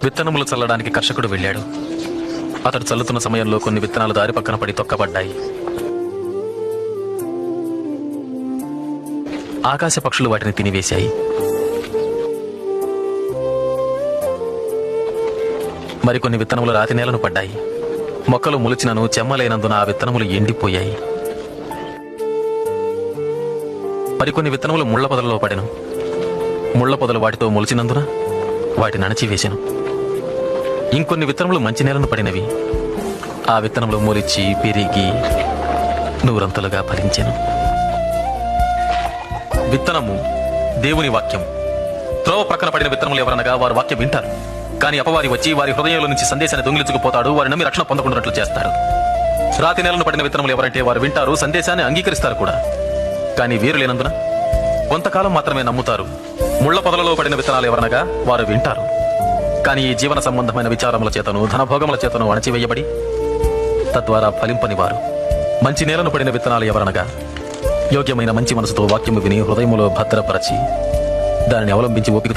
విత్తనములు చల్లడానికి కర్షకుడు వెళ్ళాడు. అతడు చల్లుతున్న సమయంలో కొన్ని విత్తనాలు దారి పక్కన పడి తొక్కబడ్డాయి. ఆకాశ పక్షులు వాటిని తినివేశాయి. మరికొన్ని విత్తనములు రాతి నేలను పడ్డాయి. మొక్కలు మొలిచినను చెమ్మలేనందున ఆ విత్తనములు ఎండిపోయాయి. మరికొన్ని విత్తనములు ముళ్ల పొదలలో పడెను. ముళ్ల పొదలు వాటితో మొలిచినందున వాటిని అణచివేశెను. ఇంకొన్ని విత్తనములు మంచి నేలను పడినవి. ఆ విత్తనములు మొలిచి పెరిగి నూరంతలుగా ఫలించెను. విత్తనము దేవుని వాక్యం. త్రోవ ప్రక్కన పడిన విత్తనములు ఎవరనగా వారు వాక్యం వింటారు, కానీ అపవాది వచ్చి వారి హృదయంలో నుంచి సందేశాన్ని దొంగిలించుకుపోతాడు. వారి నమ్మి రక్షణ పొందకుండాట్లు చేస్తాడు. రాతి నేలను పడిన విత్తనములు ఎవరంటే వారు వింటారు, సందేశాన్ని అంగీకరిస్తారు కూడా, కానీ వీరు లేనందున కొంతకాలం మాత్రమే నమ్ముతారు. ముళ్ల పొదలలో పడిన విత్తనాలు ఎవరనగా వారు వింటారు, కానీ ఈ జీవన సంబంధమైన విచారముల చేతను ధనభోగముల చేతను అణచివేయబడి తద్వారా ఫలింపని వారు. మంచి నేలను పడిన విత్తనాలు ఎవరనగా యోగ్యమైన మంచి మనసుతో వాక్యము విని హృదయములో భద్రపరచి దానిని అవలంబించి ఓపికతో